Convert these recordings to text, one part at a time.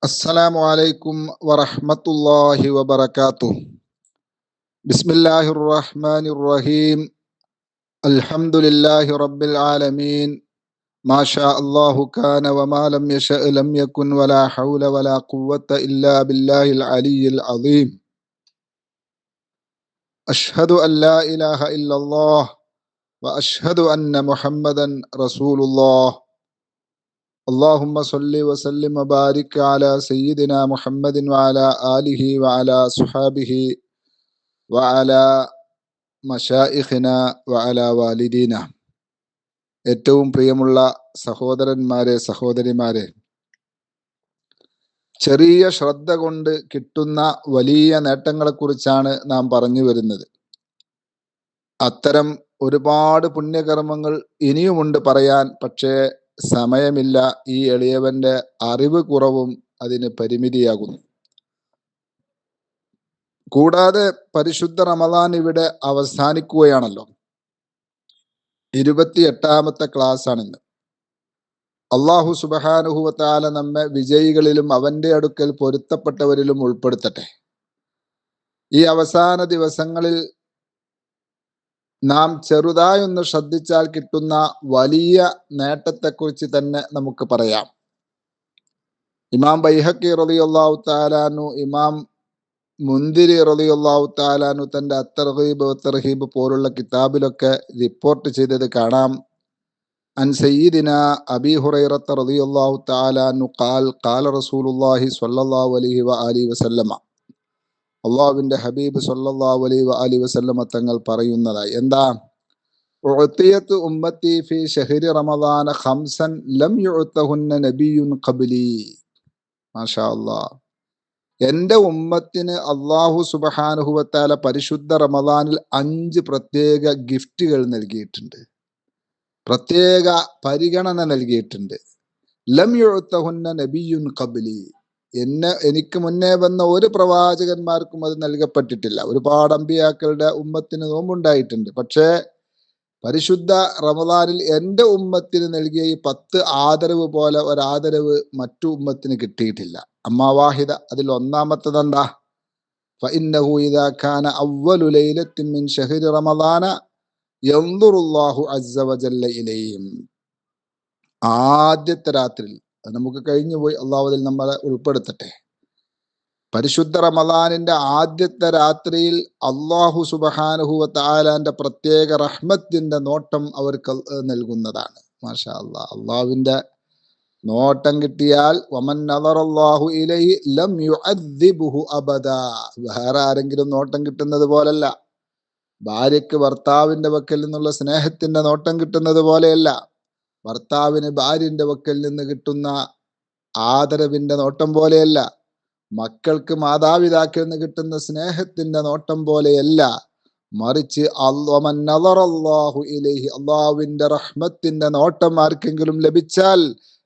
السلام عليكم ورحمة الله وبركاته. بسم الله الرحمن الرحيم. الحمد لله رب العالمين. ما شاء الله كان وما لم يشأ لم يكن ولا حول ولا قوة إلا بالله العلي العظيم. أشهد أن لا إله إلا الله وأشهد أن محمدا رسول الله. اللهم صل وسلم وبارك على سيدنا محمد وعلى آله وعلى صحابه وعلى മശായിഖിന വഅല വാലിദീന. ഏറ്റവും പ്രിയമുള്ള സഹോദരന്മാരെ, സഹോദരിമാരെ, ചെറിയ ശ്രദ്ധ കൊണ്ട് കിട്ടുന്ന വലിയ നേട്ടങ്ങളെക്കുറിച്ചാണ് നാം പറഞ്ഞു വരുന്നത്. അത്തരം ഒരുപാട് പുണ്യകർമ്മങ്ങൾ ഇനിയുമുണ്ട് പറയാൻ, പക്ഷേ സമയമില്ല. ഈ എളിയവന്റെ അറിവ് കുറവും അതിന് പരിമിതിയാകുന്നു. കൂടാതെ പരിശുദ്ധ റമദാൻ ഇവിടെ അവസാനിക്കുകയാണല്ലോ. 28ാമത്തെ ക്ലാസ് ആണിന്ന്. അള്ളാഹു സുബ്ഹാനഹു വ തആല നമ്മെ വിജയികളിലും അവന്റെ അടുക്കൽ പൊരുത്തപ്പെട്ടവരിലും ഉൾപ്പെടുത്തട്ടെ. ഈ അവസാന ദിവസങ്ങളിൽ നാം ചെറുതായൊന്ന് ശ്രദ്ധിച്ചാൽ കിട്ടുന്ന വലിയ നേട്ടത്തെക്കുറിച്ച് തന്നെ നമുക്ക് പറയാം. ഇമാം ബൈഹഖി റളിയല്ലാഹു തആല അൻഹു, ഇമാം മുന്തിരി റളിയല്ലാഹു തആല അൻഹു തന്റെ അത്തർഗീബ് വത്തർഹീബ് പോലുള്ള കിതാബിലൊക്കെ റിപ്പോർട്ട് ചെയ്തത് കാണാം. അൻ സയ്യിദിന അബീ ഹുറൈറത്ത റളിയല്ലാഹു തആല അൻഹു ഖാല റസൂലുള്ളാഹി സ്വല്ലല്ലാഹു അലൈഹി വആലിഹി വസല്ലമ, അല്ലാഹുവിന്റെ ഹബീബ് സ്വല്ലല്ലാഹു അലൈഹി വആലിഹി വസല്ലമ തങ്ങൾ പറയുന്നതായി. എന്താ? ഉഅതിയതു ഉമ്മത്തി ഫീ ശഹ്രി റമദാന ഖംസൻ ലം യുഅതഹുന്ന നബിയ്യുൻ ഖബ്ലി. മാഷാ അല്ലാഹ്. എന്റെ ഉമ്മത്തിന് അള്ളാഹു സുബ്ഹാനഹു വ തആല പരിശുദ്ധ റമദാനിൽ 5 പ്രത്യേക ഗിഫ്റ്റുകൾ നൽകിയിട്ടുണ്ട്, പ്രത്യേക പരിഗണന നൽകിയിട്ടുണ്ട്. ലം യുഅതഹുന്ന നബിയ്യുൻ ഖബ്ലി. എനിക്ക് മുന്നേ വന്ന ഒരു പ്രവാചകന്മാർക്കും അത് നൽകപ്പെട്ടിട്ടില്ല. ഒരുപാട് അമ്പിയാക്കളുടെ ഉമ്മത്തിന് നോമ്പുണ്ടായിട്ടുണ്ട്, പക്ഷേ പരിശുദ്ധ റമദാനിൽ എൻ്റെ ഉമ്മത്തിന് നൽകിയ ഈ 10 ആദരവ് പോലെ ഒരാദരവ് മറ്റു ഉമ്മത്തിന് കിട്ടിയിട്ടില്ല. അമ്മാ വാഹിദ, അതിൽ ഒന്നാമത്തത് എന്താ? ഫഇന്നഹു ഇദാ കാന അവ്വലു ലൈലത്തിൻ മിൻ ശഹ്രി റമദാന യൻദുറുല്ലാഹു അസ്സ വജല്ല ഇലൈഹിം. ആദ്യത്തെ രാത്രിയിൽ, അത് നമുക്ക് കഴിഞ്ഞു പോയി, അള്ളാഹു അതിൽ നമ്മളെ ഉൾപ്പെടുത്തട്ടെ. പരിശുദ്ധ റമദാനിന്റെ ആദ്യത്തെ രാത്രിയിൽ അള്ളാഹു സുബ്ഹാനഹു വ തആലാന്റെ പ്രത്യേക റഹ്മത്തിന്റെ നോട്ടം അവർക്ക് നൽകുന്നതാണ്. മാഷാ അല്ലാഹ്. അള്ളാഹുവിന്റെ നോട്ടം കിട്ടിയാൽ വമൻ നദറല്ലാഹു ഇലൈഹി ലം യുഅദ്ദിബുഹു അബദാ. വേറെ ആരെങ്കിലും നോട്ടം കിട്ടുന്നത് പോലല്ല. ഭാര്യയ്ക്ക് ഭർത്താവിന്റെ വക്കൽ നിന്നുള്ള സ്നേഹത്തിന്റെ നോട്ടം കിട്ടുന്നത് പോലെയല്ല. ഭർത്താവിന് ഭാര്യന്റെ വക്കൽ നിന്ന് കിട്ടുന്ന ആദരവിന്റെ നോട്ടം പോലെയല്ല. മക്കൾക്ക് മാതാപിതാക്കളിൽ നിന്ന് കിട്ടുന്ന സ്നേഹത്തിന്റെ നോട്ടം പോലെയല്ല. മറിച്ച് വമൻ നദറല്ലാഹു ഇലൈഹി, അള്ളാഹുവിന്റെ റഹ്മത്തിന്റെ നോട്ടം ആർക്കെങ്കിലും ലഭിച്ചാൽ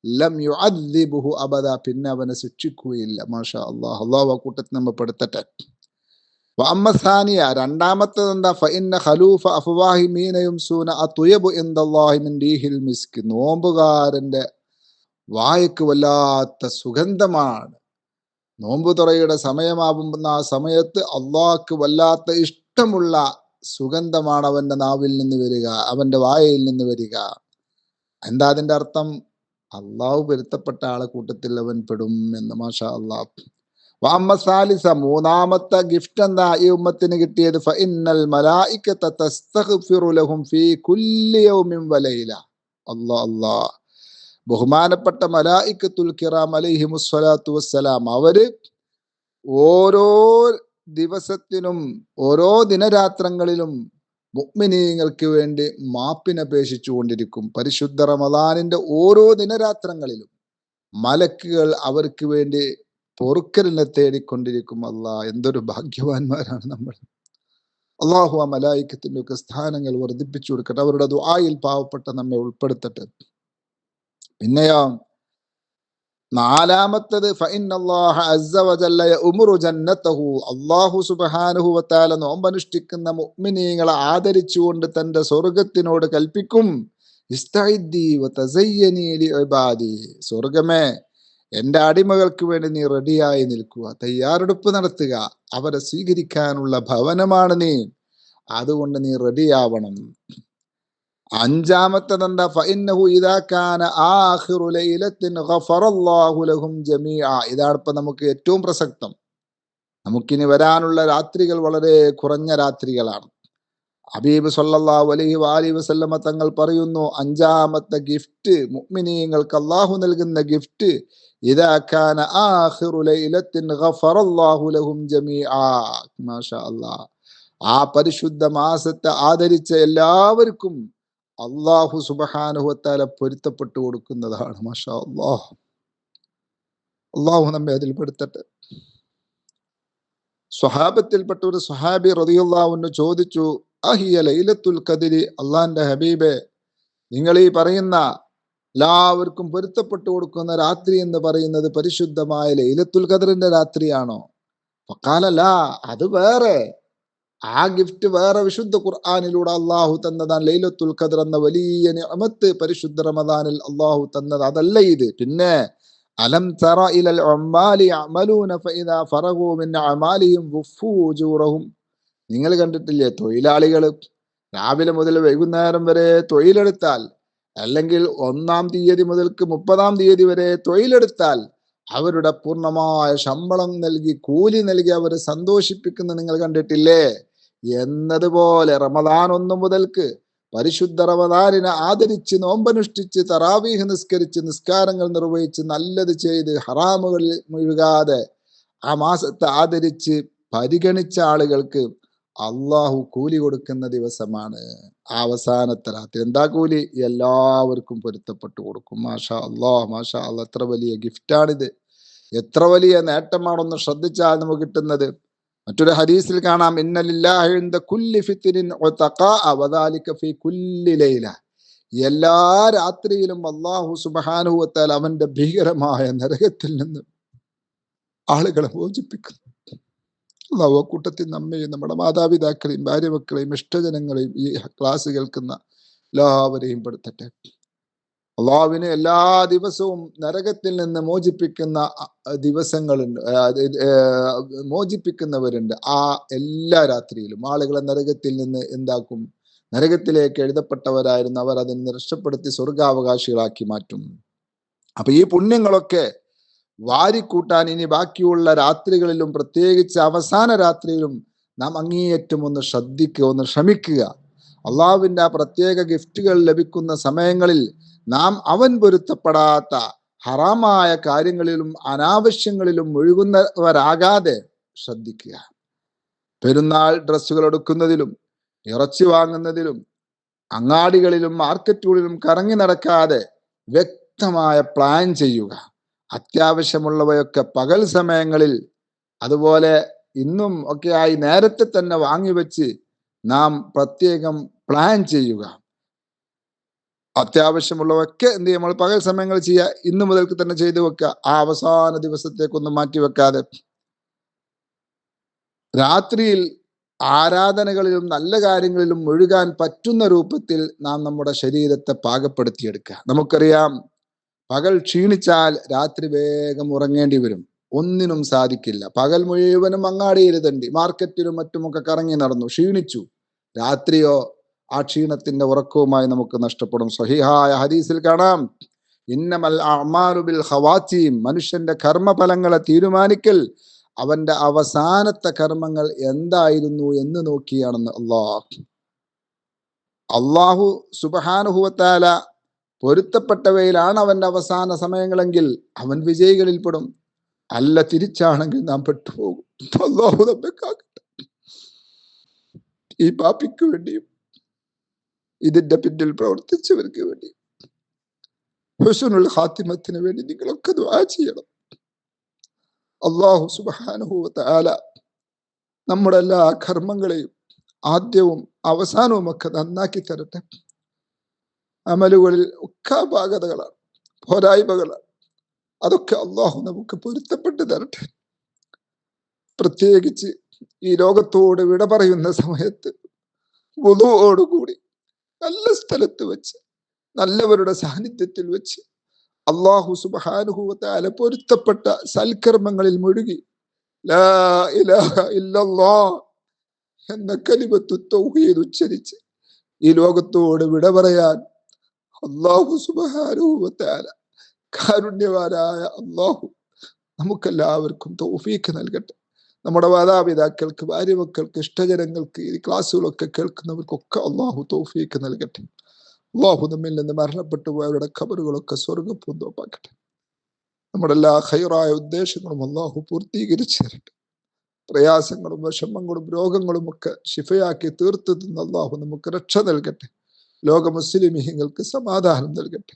ലം യുഅദ്ദിബുഹു അബദ, പിന്നെ അവനെ ശിക്ഷിക്കുകയില്ല. മാഷാ അല്ലാഹ്. അള്ളാഹു ആ കൂട്ടത്തിൽ നമ്മൾ പെടുത്തട്ടെ. വഅമ്മസാനിയ, രണ്ടാമത്തത് എന്താ? ഫഇന്ന ഖലൂഫ അഫ്വാഹി മീന യുംസൂന അത്വയബു ഇൻദല്ലാഹി മിൻ റീഹിൽ മിസ്ക്. നോമ്പുകാരന്റെ വായക്ക് വല്ലാത്ത സുഗന്ധമാണ്. നോമ്പുതുറയുടെ സമയമാകുന്ന ആ സമയത്ത് അള്ളാഹ്ക്ക് വല്ലാത്ത ഇഷ്ടമുള്ള സുഗന്ധമാണ് അവന്റെ നാവിൽ നിന്ന് വരിക, അവന്റെ വായയിൽ നിന്ന് വരിക. എന്താ അതിന്റെ അർത്ഥം? അള്ളാഹു പൊരുത്തപ്പെട്ട ആളെ കൂട്ടത്തിൽ അവൻ പെടും എന്ന്. മാഷാ അല്ലാഹ്. വഅമ്മ സാലിസ, മൂന്നാമത്തെ ഗിഫ്റ്റ് എന്താ ഈ ഉമ്മത്തിന് കിട്ടിയത്? ഫഇന്നൽ മലായികത തസ്തഗ്ഫിറു ലഹും ഫീ കുല്ലി യൗമിൻ വലൈല. അല്ലാഹ് അല്ലാഹ്. ബഹുമാനപ്പെട്ട മലായികത്തുൽ കിറാം അലൈഹിമുസ്സലാത്തു വസ്സലാം, അവര് ഓരോ ദിവസത്തിനും ഓരോ ദിനരാത്രങ്ങളിലും മുഅ്മിനീങ്ങൾക്ക് വേണ്ടി മാപ്പിനപേക്ഷിച്ചു കൊണ്ടിരിക്കും. പരിശുദ്ധ റമദാനിന്റെ ഓരോ ദിനരാത്രങ്ങളിലും മലക്കുകൾ അവർക്ക് വേണ്ടി പൊറുക്കലിനെ തേടിക്കൊണ്ടിരിക്കും. അല്ലാഹ്, എന്തൊരു ഭാഗ്യവാന്മാരാണ് നമ്മൾ. അള്ളാഹു ആ മലായികത്തിന്റെ ഒക്കെ സ്ഥാനങ്ങൾ വർദ്ധിപ്പിച്ചു കൊടുക്കട്ടെ. അവരുടെ ദുആയിൽ പാവപ്പെട്ട നമ്മെ ഉൾപ്പെടുത്തട്ടെ. പിന്നെയോ നാലാമത്തത് ഫഇന്നല്ലാഹ അസ്സ വജല്ല യഉമുറു ജന്നതഹു. അല്ലാഹു സുബ്ഹാനഹു വ തആല നോമ്പനുഷ്ഠിക്കുന്ന മുഅ്മിനീങ്ങളെ ആദരിച്ചുകൊണ്ട് തന്റെ സ്വർഗ്ഗത്തിനോട് കൽപ്പിക്കും, ഇസ്തഇദ്ദി വതസയ്യനി ലിഇബാദി. സ്വർഗ്ഗമേ, എൻ്റെ അടിമകൾക്ക് വേണ്ടി നീ റെഡിയായി നിൽക്കുക, തയ്യാറെടുപ്പ് നടത്തുക. അവരെ സ്വീകരിക്കാനുള്ള ഭവനമാണ് നീ, അതുകൊണ്ട് നീ റെഡിയാവണം. അഞ്ചാമത്തതെന്താ? ഫഇന്നഹു ഇദാ കാന ആഖിറു ലൈലത്തിൻ ഗഫറല്ലാഹു ലഹും ജമീഅ. ഇതാണ് ഇപ്പൊ നമുക്ക് ഏറ്റവും പ്രസക്തം. നമുക്കിനി വരാനുള്ള രാത്രികൾ വളരെ കുറഞ്ഞ രാത്രികളാണ്. ഹബീബ് സല്ലല്ലാഹു അലൈഹി വസല്ലമ തങ്ങൾ പറയുന്നു, അഞ്ചാമത്തെ ഗിഫ്റ്റ് മുഅ്മിനീങ്ങൾക്ക് അല്ലാഹു നൽകുന്ന ഗിഫ്റ്റ്, ഇദാ കാന ആഖിറു ലൈലത്തിൻ ഗഫറല്ലാഹു ലഹും ജമീഅ. മാഷാ അല്ലാഹ്. ആ പരിശുദ്ധ മാസത്തെ ആദരിച്ച എല്ലാവർക്കും അല്ലാഹു സുബ്ഹാനഹു വ തആല പൊരുത്തപ്പെട്ടു കൊടുക്കുന്നതാണ്. മാഷാ അല്ലാഹ്. അല്ലാഹു നമ്മെ അതിൽ പെടുത്തട്ടെ. സ്വഹാബത്തിൽപ്പെട്ട ഒരു സ്വഹാബി റളിയല്ലാഹു അൻഹു ചോദിച്ചു, അഹിയ ലൈലത്തുൽ ഖദ്രി, അള്ളാന്റെ ഹബീബെ, നിങ്ങൾ ഈ പറയുന്ന എല്ലാവർക്കും പൊരുത്തപ്പെട്ടു കൊടുക്കുന്ന രാത്രി എന്ന് പറയുന്നത് പരിശുദ്ധമായ ലൈലത്തുൽ ഖദ്റിന്റെ രാത്രിയാണോ? ഫഖാല, അത് വേറെ, ആ ഗിഫ്റ്റ് വേറെ. വിശുദ്ധ ഖുർആനിലൂടെ അള്ളാഹു തന്നതാണ് ലൈലത്തുൽ ഖദ്ർ എന്ന വലിയ നിഅമത്ത്. പരിശുദ്ധ റമദാനിൽ അള്ളാഹു തന്നത് അതല്ല ഇത്. പിന്നെ അലം തറ ഇലൽ ഉമ്മാലി യഅമലൂന ഫഇദാ ഫറഗൂ മിൻ അഅമാലിഹിം വഫൂ ഉജൂറഹും. നിങ്ങൾ കണ്ടിട്ടില്ലേ, തൊഴിലാളികൾ രാവിലെ മുതൽ വൈകുന്നേരം വരെ തൊഴിലെടുത്താൽ, അല്ലെങ്കിൽ 1-ാം തീയതി മുതൽക്ക് 30-ാം തീയതി വരെ തൊഴിലെടുത്താൽ അവരുടെ പൂർണ്ണമായ ശമ്പളം നൽകി, കൂലി നൽകി അവർ സന്തോഷിപ്പിക്കുന്ന നിങ്ങൾ കണ്ടിട്ടില്ലേ? എന്നതുപോലെ റമദാൻ 1 മുതൽക്ക് പരിശുദ്ധ റമദാനിനെ ആദരിച്ച്, നോമ്പനുഷ്ഠിച്ച്, തറാവീഹ് നിസ്കരിച്ച്, നിസ്കാരങ്ങൾ നിർവഹിച്ച്, നല്ലത് ചെയ്ത്, ഹറാമുകളിൽ മുഴുകാതെ ആ മാസത്തെ ആദരിച്ച് പരിഗണിച്ച ആളുകൾക്ക് അള്ളാഹു കൂലി കൊടുക്കുന്ന ദിവസമാണ് ആ അവസാനത്തെ രാത്രി. എന്താ കൂലി? എല്ലാവർക്കും പൊരുത്തപ്പെട്ടു കൊടുക്കും. മാഷാ അല്ലാഹ്, മാഷാ അല്ലാഹ്. എത്ര വലിയ ഗിഫ്റ്റാണിത്, എത്ര വലിയ നേട്ടമാണെന്ന് ശ്രദ്ധിച്ചാൽ നമുക്ക് കിട്ടുന്നത്. മറ്റൊരു ഹദീസിൽ കാണാം, ഇന്ന ലില്ലാഹി ഇൻദ കുല്ലി ഫിത്രിൻ ഉതഖാഅ വദാലിക ഫീ കുല്ലി ലൈല. എല്ലാ രാത്രിയിലും അല്ലാഹു സുബ്ഹാനഹു വ തആല അവന്റെ ഭീകരമായ നരകത്തിൽ നിന്ന് ആളുകളെ മോചിപ്പിക്കുന്നു. അല്ലാഹു കൂട്ടത്തിൽ നമ്മയും നമ്മുടെ മാതാപിതാക്കളെയും ഭാര്യമക്കളെയും ഇഷ്ടജനങ്ങളെയും ഈ ക്ലാസ് കേൾക്കുന്ന എല്ലാവരെയും പെടുത്തട്ടെ. അള്ളാഹുവിന് എല്ലാ ദിവസവും നരകത്തിൽ നിന്ന് മോചിപ്പിക്കുന്ന ദിവസങ്ങളുണ്ട്, മോചിപ്പിക്കുന്നവരുണ്ട്. ആ എല്ലാ രാത്രിയിലും ആളുകളെ നരകത്തിൽ നിന്ന് എന്താക്കും? നരകത്തിലേക്ക് എഴുതപ്പെട്ടവരായിരുന്നു അവർ അതിനെ രക്ഷപ്പെടുത്തി സ്വർഗാവകാശികളാക്കി മാറ്റും. അപ്പൊ ഈ പുണ്യങ്ങളൊക്കെ വാരിക്കൂട്ടാൻ ഇനി ബാക്കിയുള്ള രാത്രികളിലും, പ്രത്യേകിച്ച് അവസാന രാത്രിയിലും നാം അങ്ങേയറ്റം ഒന്ന് ശ്രദ്ധിക്കുക, ഒന്ന് ശ്രമിക്കുക. അള്ളാഹുവിൻ്റെ ആ പ്രത്യേക ഗിഫ്റ്റുകൾ ലഭിക്കുന്ന സമയങ്ങളിൽ നാം അവൻ പൊരുത്തപ്പെടാത്ത ഹറാമായ കാര്യങ്ങളിലും അനാവശ്യങ്ങളിലും മുഴുകുന്നവരാകാതെ ശ്രദ്ധിക്കുക. പെരുന്നാൾ ഡ്രസ്സുകൾ എടുക്കുന്നതിലും, ഇറച്ചി വാങ്ങുന്നതിലും, അങ്ങാടികളിലും മാർക്കറ്റുകളിലും കറങ്ങി നടക്കാതെ വ്യക്തമായ പ്ലാൻ ചെയ്യുക. അത്യാവശ്യമുള്ളവയൊക്കെ പകൽ സമയങ്ങളിൽ, അതുപോലെ ഇന്നും ഒക്കെ ആയി നേരത്തെ തന്നെ വാങ്ങിവെച്ച് നാം പ്രത്യേകം പ്ലാൻ ചെയ്യുക. അത്യാവശ്യമുള്ളവയൊക്കെ എന്ത് ചെയ്യും? നമ്മൾ പകൽ സമയങ്ങളിൽ ചെയ്യുക, ഇന്നു മുതൽക്ക് തന്നെ ചെയ്തു വെക്കുക. ആ അവസാന ദിവസത്തേക്കൊന്നും മാറ്റിവെക്കാതെ രാത്രിയിൽ ആരാധനകളിലും നല്ല കാര്യങ്ങളിലും മുഴുകാൻ പറ്റുന്ന രൂപത്തിൽ നാം നമ്മുടെ ശരീരത്തെ പാകപ്പെടുത്തിയെടുക്കുക. നമുക്കറിയാം, പകൽ ക്ഷീണിച്ചാൽ രാത്രി വേഗം ഉറങ്ങേണ്ടി വരും, ഒന്നിനും സാധിക്കില്ല. പകൽ മുഴുവനും അങ്ങാടിയിൽ തണ്ടി മാർക്കറ്റിലും മറ്റുമൊക്കെ കറങ്ങി നടന്നു, ക്ഷീണിച്ചു. രാത്രിയോ ആ ക്ഷീണത്തിന്റെ ഉറക്കവുമായി നമുക്ക് നഷ്ടപ്പെടും. സ്വഹീഹായ ഹദീസിൽ കാണാം, ഇന്നമൽ അഅ്മാലു ബിൽ ഖവാതീം. മനുഷ്യന്റെ കർമ്മഫലങ്ങളെ തീരുമാനിക്കൽ അവന്റെ അവസാനത്തെ കർമ്മങ്ങൾ എന്തായിരുന്നു എന്ന് നോക്കിയാണെന്ന് അല്ലാഹു സുബ്ഹാനഹു വ തആല പൊരുത്തപ്പെട്ടവയിലാണ് അവന്റെ അവസാന സമയങ്ങളെങ്കിൽ അവൻ വിജയികളിൽ പെടും. അല്ല തിരിച്ചാണെങ്കിൽ നാം പെട്ടുപോകും. അല്ലാഹു നമ്മെ കാക്കട്ടെ. ഈ പാപിക്ക് വേണ്ടിയും ഇതിന്റെ പിന്നിൽ പ്രവർത്തിച്ചവർക്ക് വേണ്ടി, ഹുസ്നുൽ ഖാത്തിമത്തിന് വേണ്ടി നിങ്ങളൊക്കെ ദുആ ചെയ്യണം. അല്ലാഹു സുബ്ഹാനഹു വ തആല നമ്മുടെ എല്ലാ കർമ്മങ്ങളെയും ആദ്യവും അവസാനവും ഒക്കെ നന്നാക്കി തരട്ടെ. അമലുകളിൽ ഒക്കെ അപാകതകളാണ്, പോരായ്മകളാണ്. അതൊക്കെ അള്ളാഹു നമുക്ക് പൊരുത്തപ്പെട്ട് തരട്ടെ. പ്രത്യേകിച്ച് ഈ ലോകത്തോട് വിട പറയുന്ന സമയത്ത് വുളൂഓടുകൂടി നല്ല സ്ഥലത്ത് വെച്ച്, നല്ലവരുടെ സാന്നിധ്യത്തിൽ വെച്ച് അല്ലാഹു സുബ്ഹാനഹു വ തആല പൊരുത്തപ്പെട്ട സൽക്കർമ്മങ്ങളിൽ മുഴുകി ലാ ഇലാഹ ഇല്ലല്ലാഹ് എന്ന കലിമത്തു തൗഹീദ് ഉച്ചരിച്ച് ഈ ലോകത്തോട് വിട പറയാൻ അല്ലാഹു സുബ്ഹാനഹു വ തആല കാരുണ്യവാനായ അല്ലാഹു നമുക്കെല്ലാവർക്കും തൗഫീഖ് നൽകട്ടെ. നമ്മുടെ മാതാപിതാക്കൾക്ക്, ഭാര്യമക്കൾക്ക്, ഇഷ്ടജനങ്ങൾക്ക്, ഈ ക്ലാസ്സുകളൊക്കെ കേൾക്കുന്നവർക്കൊക്കെ അല്ലാഹു തൗഫീഖ് നൽകട്ടെ. അല്ലാഹു നമ്മിൽ നിന്ന് മരണപ്പെട്ടു പോയവരുടെ ഖബറുകളൊക്കെ സ്വർഗ്ഗപൂന്തോപ്പാക്കട്ടെ. നമ്മുടെ എല്ലാ ഖൈറായ ഉദ്ദേശങ്ങളും അല്ലാഹു പൂർത്തീകരിച്ചു തരട്ടെ. പ്രയാസങ്ങളും വിഷമങ്ങളും രോഗങ്ങളും ഒക്കെ ശിഫയാക്കി തീർത്തു തന്ന അല്ലാഹു നമുക്ക് രക്ഷ നൽകട്ടെ. ലോക മുസ്ലിമീങ്ങൾക്ക് സമാധാനം നൽകട്ടെ.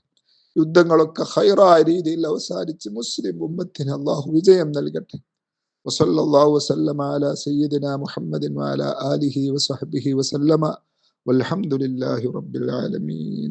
യുദ്ധങ്ങളൊക്കെ ഖൈറായ രീതിയിൽ അവസാനിച്ച് മുസ്ലിം ഉമ്മത്തിന് അല്ലാഹു വിജയം നൽകട്ടെ. വസല്ലല്ലാഹു വസല്ലമ അലാ സയ്യിദിനാ മുഹമ്മദിൻ വഅലാ ആലിഹി വസഹ്ബിഹി വസല്ലമ വൽഹംദുലില്ലാഹി റബ്ബിൽ ആലമീൻ.